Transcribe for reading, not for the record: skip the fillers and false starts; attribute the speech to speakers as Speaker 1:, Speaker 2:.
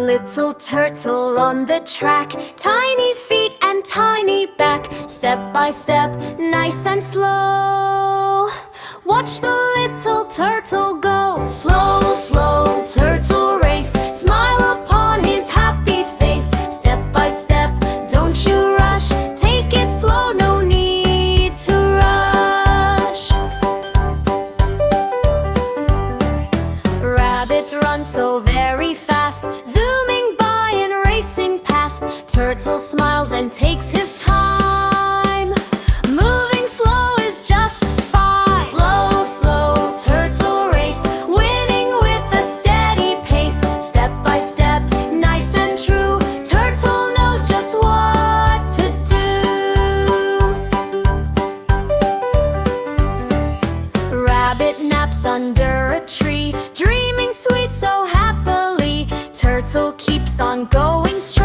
Speaker 1: Little turtle on the track, tiny feet and tiny back, step by step, nice and slow. Watch the little turtle go, slow, slow, turtle race, smile upon his happy face. Step by step, don't you rush, take it slow, no need to rush. Rabbit runs so very fast, zooming by and racing past. Turtle smiles and takes his time, moving slow is just fine. Slow, slow, turtle race, winning with a steady pace. Step by step, nice and true, turtle knows just what to do. Rabbit naps under a tree, dreaming sweet so happily. Turtle keeps on going straight.